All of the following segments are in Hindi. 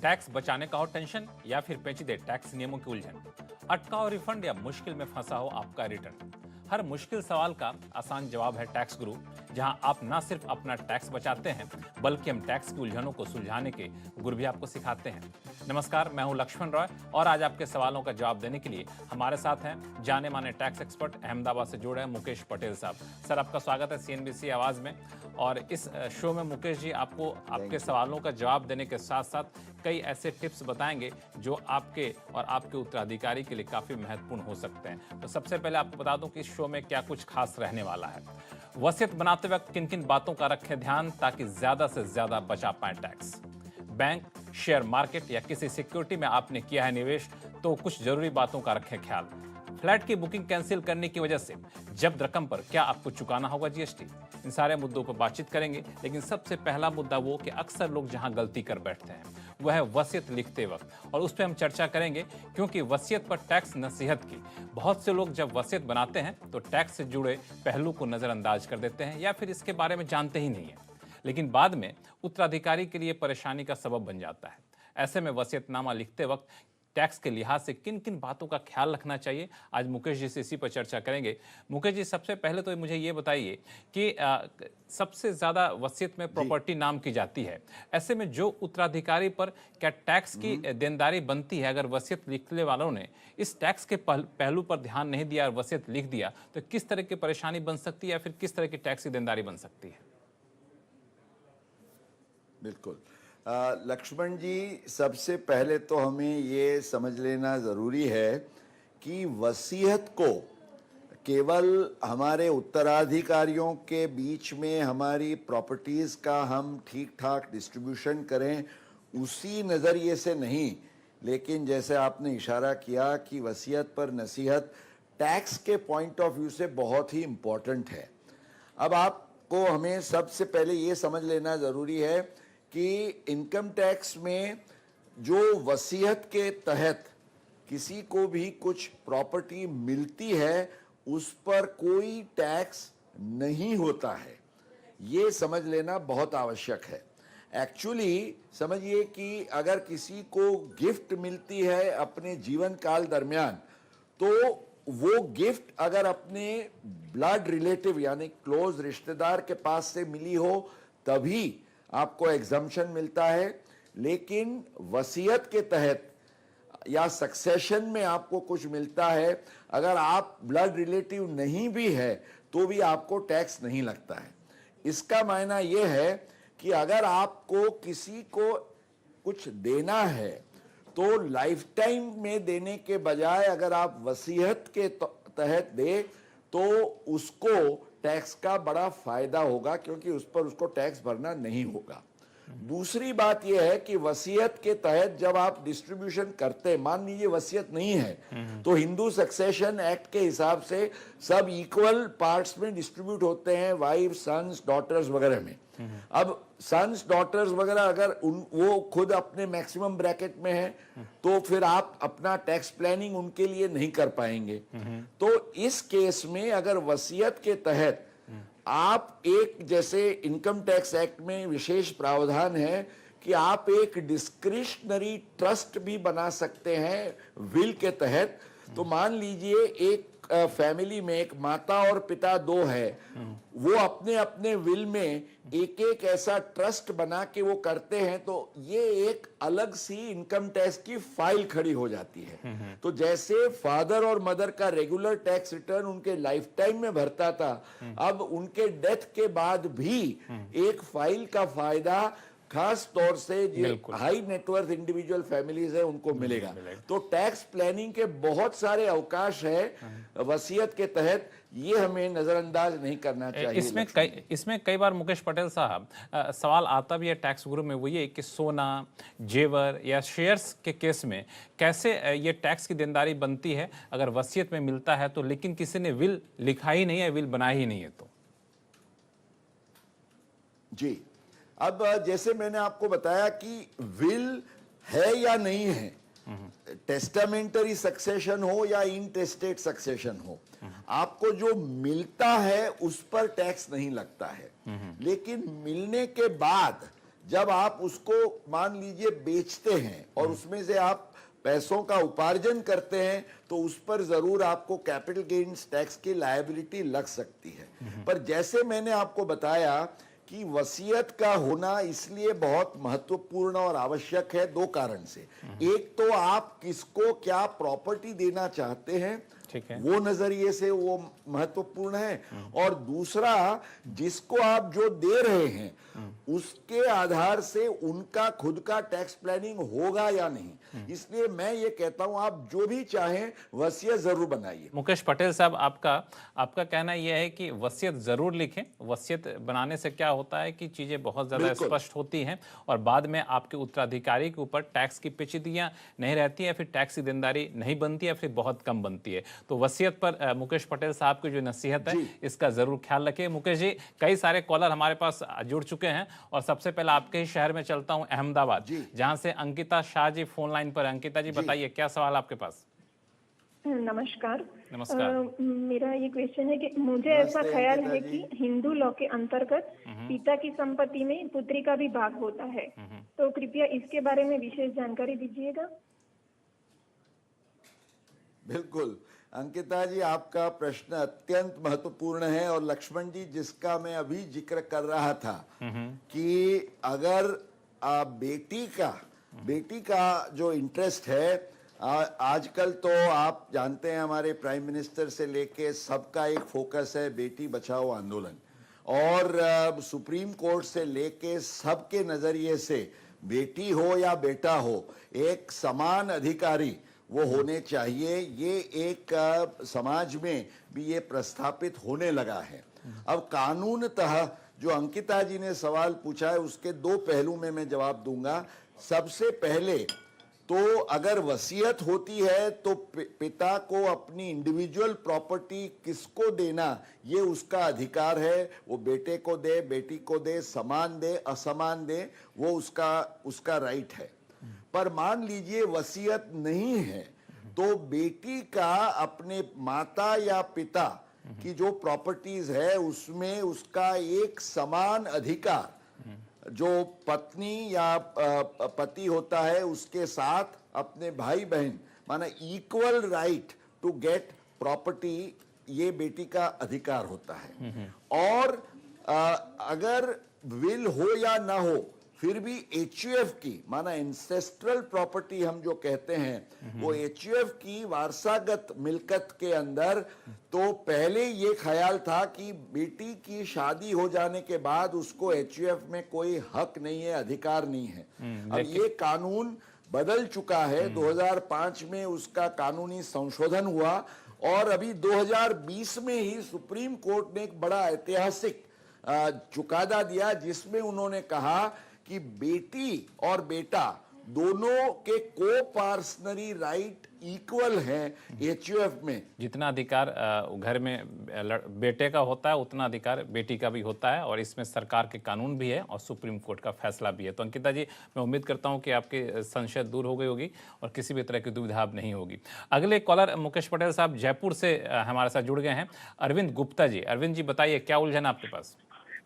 टैक्स बचाने का हो टेंशन या फिर पेचीदे टैक्स नियमों की उलझन, अटका हो रिफंड या मुश्किल में फंसा हो आपका रिटर्न। हर मुश्किल सवाल का आसान जवाब है टैक्स गुरु, जहां आप न सिर्फ अपना टैक्स बचाते हैं बल्कि हम टैक्स की उलझनों को सुलझाने के गुर भी आपको सिखाते हैं। नमस्कार, मैं हूं लक्ष्मण रॉय और आज आपके सवालों का जवाब देने के लिए हमारे साथ हैं जाने माने टैक्स एक्सपर्ट अहमदाबाद से जुड़े हैं मुकेश पटेल साहब। सर, आपका स्वागत है CNBC आवाज में। और इस शो में मुकेश जी आपको आपके सवालों का जवाब देने के साथ साथ कई ऐसे टिप्स बताएंगे जो आपके और आपके उत्तराधिकारी के लिए काफी महत्वपूर्ण हो सकते हैं। तो सबसे पहले आपको बता दूं कि इस शो में क्या कुछ खास रहने वाला है। वसीयत बनाते वक्त किन किन बातों का रखें ध्यान ताकि ज्यादा से ज्यादा बचा पाए टैक्स। बैंक, शेयर मार्केट या किसी सिक्योरिटी में आपने किया है निवेश तो कुछ जरूरी बातों का रखें ख्याल। फ्लैट की बुकिंग कैंसिल करने की वजह से जब्त रकम पर क्या आपको चुकाना होगा GST। इन सारे मुद्दों पर बातचीत करेंगे, लेकिन सबसे पहला मुद्दा वो कि अक्सर लोग जहां गलती कर बैठते हैं वह है वसीयत लिखते वक्त, और उस पर हम चर्चा करेंगे क्योंकि वसीयत पर टैक्स नसीहत की। बहुत से लोग जब वसीयत बनाते हैं तो टैक्स से जुड़े पहलू को नजरअंदाज कर देते हैं या फिर इसके बारे में जानते ही नहीं है, लेकिन बाद में उत्तराधिकारी के लिए परेशानी का सबब बन जाता है। ऐसे में वसीयतनामा लिखते वक्त टैक्स के लिहाज से किन किन बातों का ख्याल रखना चाहिए, आज मुकेश जी से इसी पर चर्चा करेंगे। मुकेश जी, सबसे पहले तो मुझे ये बताइए कि सबसे ज्यादा वसीयत में प्रॉपर्टी नाम की जाती है, ऐसे में जो उत्तराधिकारी पर क्या टैक्स की देनदारी बनती है, अगर वसीयत लिखने वालों ने इस टैक्स के पहलू पर ध्यान नहीं दिया और वसीयत लिख दिया तो किस तरह की परेशानी बन सकती है या फिर किस तरह की टैक्स की देनदारी बन सकती है? बिल्कुल लक्ष्मण जी, सबसे पहले तो हमें ये समझ लेना ज़रूरी है कि वसीयत को केवल हमारे उत्तराधिकारियों के बीच में हमारी प्रॉपर्टीज़ का हम ठीक ठाक डिस्ट्रीब्यूशन करें उसी नज़रिए से नहीं, लेकिन जैसे आपने इशारा किया कि वसीयत पर नसीहत टैक्स के पॉइंट ऑफ व्यू से बहुत ही इम्पोर्टेंट है। अब आपको हमें सबसे पहले ये समझ लेना ज़रूरी है कि इनकम टैक्स में जो वसीयत के तहत किसी को भी कुछ प्रॉपर्टी मिलती है उस पर कोई टैक्स नहीं होता है, ये समझ लेना बहुत आवश्यक है। एक्चुअली समझिए कि अगर किसी को गिफ्ट मिलती है अपने जीवन काल दरमियान, तो वो गिफ्ट अगर अपने ब्लड रिलेटिव यानी क्लोज रिश्तेदार के पास से मिली हो तभी आपको एग्जम्पशन मिलता है, लेकिन वसीयत के तहत या सक्सेशन में आपको कुछ मिलता है, अगर आप ब्लड रिलेटिव नहीं भी है तो भी आपको टैक्स नहीं लगता है। इसका मायना यह है कि अगर आपको किसी को कुछ देना है तो लाइफ टाइम में देने के बजाय अगर आप वसीयत के तहत दे तो उसको टैक्स का बड़ा फायदा होगा, क्योंकि उस पर उसको टैक्स भरना नहीं होगा। दूसरी बात यह है कि वसीयत के तहत जब आप डिस्ट्रीब्यूशन करते हैं, मान लीजिए वसीयत नहीं है तो हिंदू सक्सेशन एक्ट के हिसाब से सब इक्वल पार्ट्स में डिस्ट्रीब्यूट होते हैं, वाइफ, सन्स, डॉटर्स वगैरह में। अब सन्स, डॉटर्स वगैरह अगर वो खुद अपने मैक्सिमम ब्रैकेट में है तो फिर आप अपना टैक्स प्लानिंग उनके लिए नहीं कर पाएंगे। तो इस केस में अगर वसीयत के तहत आप एक, जैसे इनकम टैक्स एक्ट में विशेष प्रावधान है कि आप एक डिस्क्रिशनरी ट्रस्ट भी बना सकते हैं विल के तहत। तो मान लीजिए एक फैमिली में एक माता और पिता दो है, वो अपने अपने विल में एक एक ऐसा ट्रस्ट बना के वो करते हैं, तो ये एक अलग सी इनकम टैक्स की फाइल खड़ी हो जाती है। तो जैसे फादर और मदर का रेगुलर टैक्स रिटर्न उनके लाइफ टाइम में भरता था, अब उनके डेथ के बाद भी एक फाइल का फायदा खास तौर से जो हाई नेटवर्थ इंडिविजुअल फैमिलीज है उनको मिलेगा। तो टैक्स प्लानिंग के बहुत सारे अवकाश है वसीयत के तहत, ये हमें नजरअंदाज नहीं करना चाहिए। इसमें कई बार मुकेश पटेल साहब सवाल आता भी है टैक्स गुरु में, वो ये कि सोना, जेवर या शेयर्स के केस में कैसे ये टैक्स की देनदारी बनती है अगर वसीयत में मिलता है तो, लेकिन किसी ने विल लिखा ही नहीं है, विल बनाया ही नहीं है तो। जी, अब जैसे मैंने आपको बताया कि विल है या नहीं है, टेस्टामेंटरी सक्सेशन हो या इंटेस्टेट सक्सेशन हो, आपको जो मिलता है उस पर टैक्स नहीं लगता है। लेकिन मिलने के बाद जब आप उसको मान लीजिए बेचते हैं और उसमें से आप पैसों का उपार्जन करते हैं तो उस पर जरूर आपको कैपिटल गेन्स टैक्स की लायबिलिटी लग सकती है। पर जैसे मैंने आपको बताया कि वसीयत का होना इसलिए बहुत महत्वपूर्ण और आवश्यक है दो कारण से। एक तो आप किसको क्या प्रॉपर्टी देना चाहते हैं, ठीक है, वो नजरिए से वो महत्वपूर्ण है, और दूसरा जिसको आप जो दे रहे हैं उसके आधार से उनका खुद का टैक्स प्लानिंग होगा या नहीं। इसलिए मैं ये कहता हूं आप जो भी चाहें वसीयत जरूर बनाइए। मुकेश पटेल साहब, आपका कहना यह है कि वसीयत जरूर लिखें। वसीयत बनाने से क्या होता है कि चीजें बहुत ज्यादा बिल्कुल। स्पष्ट होती हैं और बाद में आपके उत्तराधिकारी के ऊपर टैक्स की पेचीदगियां नहीं रहती है, फिर टैक्स की देनदारी नहीं बनती है, फिर बहुत कम बनती है। तो वसीयत पर मुकेश पटेल साहब की जो नसीहत है इसका जरूर ख्याल रखें। मुकेश जी, कई सारे कॉलर हमारे पास जुड़ चुके हैं और सबसे पहले आपके ही शहर में चलता हूं, अहमदाबाद, जहां से अंकिता शाह जी फोन लाइन पर। अंकिता जी बताइए, क्या सवाल आपके पास? नमस्कार। नमस्कार। मेरा ये क्वेश्चन है कि मुझे ऐसा ख्याल है कि हिंदू लॉ के अंतर्गत पिता की संपत्ति में पुत्री का भी भाग होता है, तो कृपया इसके बारे में विशेष जानकारी दीजिएगा। बिल्कुल अंकिता जी, आपका प्रश्न अत्यंत महत्वपूर्ण है और लक्ष्मण जी जिसका मैं अभी जिक्र कर रहा था कि अगर बेटी का जो इंटरेस्ट है, आजकल तो आप जानते हैं हमारे प्राइम मिनिस्टर से लेके सबका एक फोकस है बेटी बचाओ आंदोलन, और सुप्रीम कोर्ट से लेके सबके नजरिए से बेटी हो या बेटा हो एक समान अधिकारी वो होने चाहिए। ये एक समाज में भी ये प्रस्थापित होने लगा है। अब कानूनतः जो अंकिता जी ने सवाल पूछा है उसके दो पहलू में मैं जवाब दूंगा। सबसे पहले तो अगर वसीयत होती है तो पिता को अपनी इंडिविजुअल प्रॉपर्टी किसको देना ये उसका अधिकार है। वो बेटे को दे, बेटी को दे, समान दे, असमान दे, वो उसका राइट है। पर मान लीजिए वसीयत नहीं है तो बेटी का अपने माता या पिता की जो प्रॉपर्टीज है उसमें उसका एक समान अधिकार जो पत्नी या पति होता है उसके साथ अपने भाई बहन, माना equal right to get property, ये बेटी का अधिकार होता है। और अगर विल हो या ना हो फिर भी एचयूएफ की, माना इंसेस्ट्रल प्रॉपर्टी हम जो कहते हैं, वो एचयूएफ की वारसागत मिल्कत के अंदर तो पहले ये ख्याल था कि बेटी की शादी हो जाने के बाद उसको एचयूएफ में कोई हक नहीं है, अधिकार नहीं है। अब ये कानून बदल चुका है। 2005 में उसका कानूनी संशोधन हुआ और अभी 2020 में ही सुप्रीम कोर्ट ने एक बड़ा ऐतिहासिक चुकादा दिया जिसमें उन्होंने कहा कि बेटी और बेटा दोनों के को पार्सनरी राइट इक्वल हैं एचयूएफ में। जितना अधिकार घर में बेटे का होता है उतना अधिकार बेटी का भी होता है और इसमें सरकार के कानून भी है और सुप्रीम कोर्ट का फैसला भी है। तो अंकिता जी, मैं उम्मीद करता हूं कि आपकी संशय दूर हो गई होगी और किसी भी तरह की दुविधा अब नहीं होगी। अगले कॉलर मुकेश पटेल साहब जयपुर से हमारे साथ जुड़ गए हैं, अरविंद गुप्ता जी। अरविंद जी बताइए, क्या उलझन आपके पास?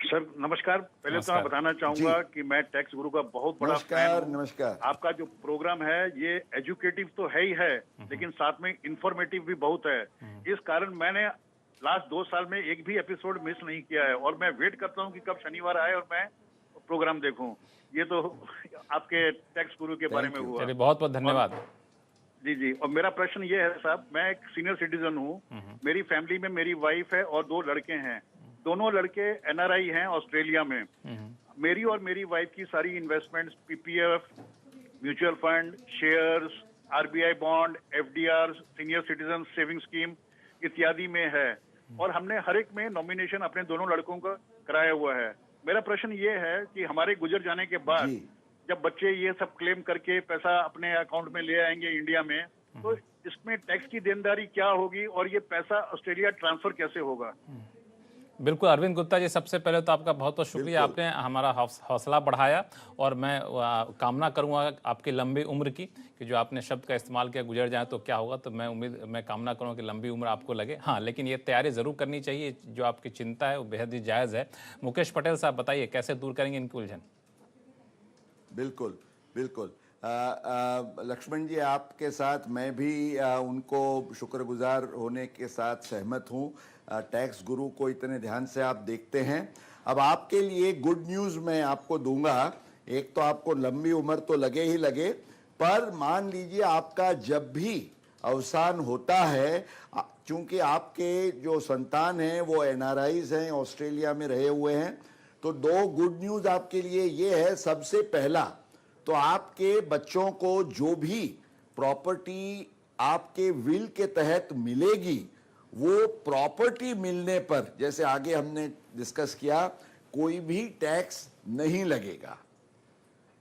सर नमस्कार। पहले तो मैं बताना चाहूंगा कि मैं टैक्स गुरु का बहुत बड़ा फैन हूं। नमस्कार। आपका जो प्रोग्राम है ये एजुकेटिव तो है ही है, लेकिन साथ में इंफॉर्मेटिव भी बहुत है। इस कारण मैंने लास्ट 2 साल में एक भी एपिसोड मिस नहीं किया है और मैं वेट करता हूं कि कब शनिवार आए और मैं प्रोग्राम देखूं। ये तो आपके टैक्स गुरु के बारे में हुआ। चलिए, बहुत बहुत धन्यवाद। जी। और मेरा प्रश्न ये है साहब, मैं एक सीनियर सिटीजन हूँ। मेरी फैमिली में मेरी वाइफ है और 2 लड़के हैं। दोनों लड़के एनआरआई हैं ऑस्ट्रेलिया में। मेरी और मेरी वाइफ की सारी investments PPF, mutual fund, shares, RBI bond, FDR, senior citizen saving scheme इत्यादि में है और हमने हर एक में नॉमिनेशन अपने दोनों लड़कों का कराया हुआ है। मेरा प्रश्न ये है कि हमारे गुजर जाने के बाद जब बच्चे ये सब क्लेम करके पैसा अपने अकाउंट में ले आएंगे इंडिया में, तो इसमें टैक्स की देनदारी क्या होगी और ये पैसा ऑस्ट्रेलिया ट्रांसफर कैसे होगा? बिल्कुल अरविंद गुप्ता जी, सबसे पहले तो आपका बहुत बहुत शुक्रिया, आपने हमारा हौसला बढ़ाया और मैं कामना करूंगा आपकी लंबी उम्र की, कि जो आपने शब्द का इस्तेमाल किया गुजर जाए तो क्या होगा, तो मैं कामना करूंगा कि लंबी उम्र आपको लगे। हाँ, लेकिन ये तैयारी ज़रूर करनी चाहिए। जो आपकी चिंता है वो बेहद ही जायज़ है। मुकेश पटेल साहब बताइए, कैसे दूर करेंगे इनकी उलझन? बिल्कुल बिल्कुल। लक्ष्मण जी, आपके साथ मैं भी उनको शुक्रगुजार होने के साथ सहमत हूँ। टैक्स गुरु को इतने ध्यान से आप देखते हैं। अब आपके लिए गुड न्यूज़ मैं आपको दूंगा। एक तो आपको लंबी उम्र तो लगे ही लगे, पर मान लीजिए आपका जब भी अवसान होता है, चूंकि आपके जो संतान हैं वो एनआरआईज हैं, ऑस्ट्रेलिया में रहे हुए हैं, तो दो गुड न्यूज़ आपके लिए ये है। सबसे पहला तो आपके बच्चों को जो भी प्रॉपर्टी आपके विल के तहत मिलेगी, वो प्रॉपर्टी मिलने पर, जैसे आगे हमने डिस्कस किया, कोई भी टैक्स नहीं लगेगा।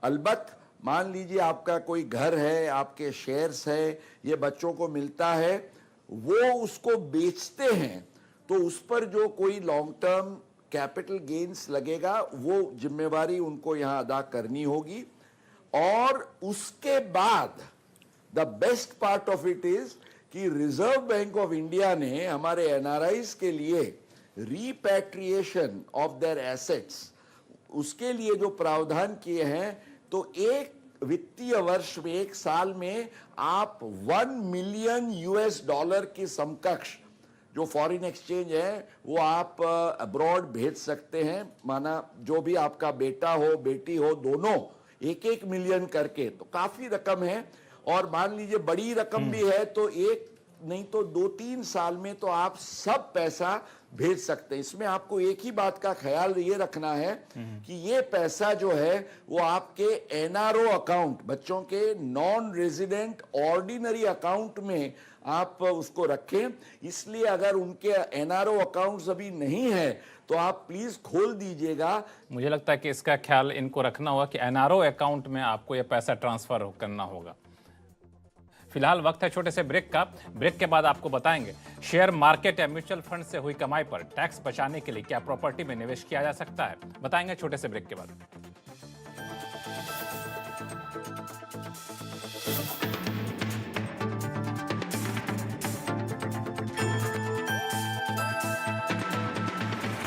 अलबत्त मान लीजिए आपका कोई घर है, आपके शेयर्स है, ये बच्चों को मिलता है, वो उसको बेचते हैं, तो उस पर जो कोई लॉन्ग टर्म कैपिटल गेन्स लगेगा, वो जिम्मेवारी उनको यहां अदा करनी होगी। और उसके बाद the best part of it is कि रिजर्व बैंक ऑफ इंडिया ने हमारे एनआरआईज के लिए रीपैट्रिएशन ऑफ देयर एसेट्स, उसके लिए जो प्रावधान किए हैं, तो एक वित्तीय वर्ष में, एक साल में आप 1 मिलियन US डॉलर की समकक्ष जो फॉरेन एक्सचेंज है वो आप अब्रॉड भेज सकते हैं। माना जो भी आपका बेटा हो बेटी हो, दोनों 1-1 मिलियन करके, तो काफी रकम है। और मान लीजिए बड़ी रकम भी है तो एक नहीं तो 2-3 साल में तो आप सब पैसा भेज सकते हैं। इसमें आपको एक ही बात का ख्याल ये रखना है कि ये पैसा जो है वो आपके एनआरओ अकाउंट, बच्चों के नॉन रेजिडेंट ऑर्डिनरी अकाउंट में आप उसको रखें। इसलिए अगर उनके एनआरओ अकाउंट्स अभी नहीं है तो आप प्लीज खोल दीजिएगा। मुझे लगता है कि इसका ख्याल इनको रखना होगा कि एनआरओ अकाउंट में आपको यह पैसा ट्रांसफर करना होगा। फिलहाल वक्त है छोटे से ब्रेक का। ब्रेक के बाद आपको बताएंगे शेयर मार्केट या म्यूचुअल फंड से हुई कमाई पर टैक्स बचाने के लिए क्या प्रॉपर्टी में निवेश किया जा सकता है। बताएंगे छोटे से ब्रेक के बाद।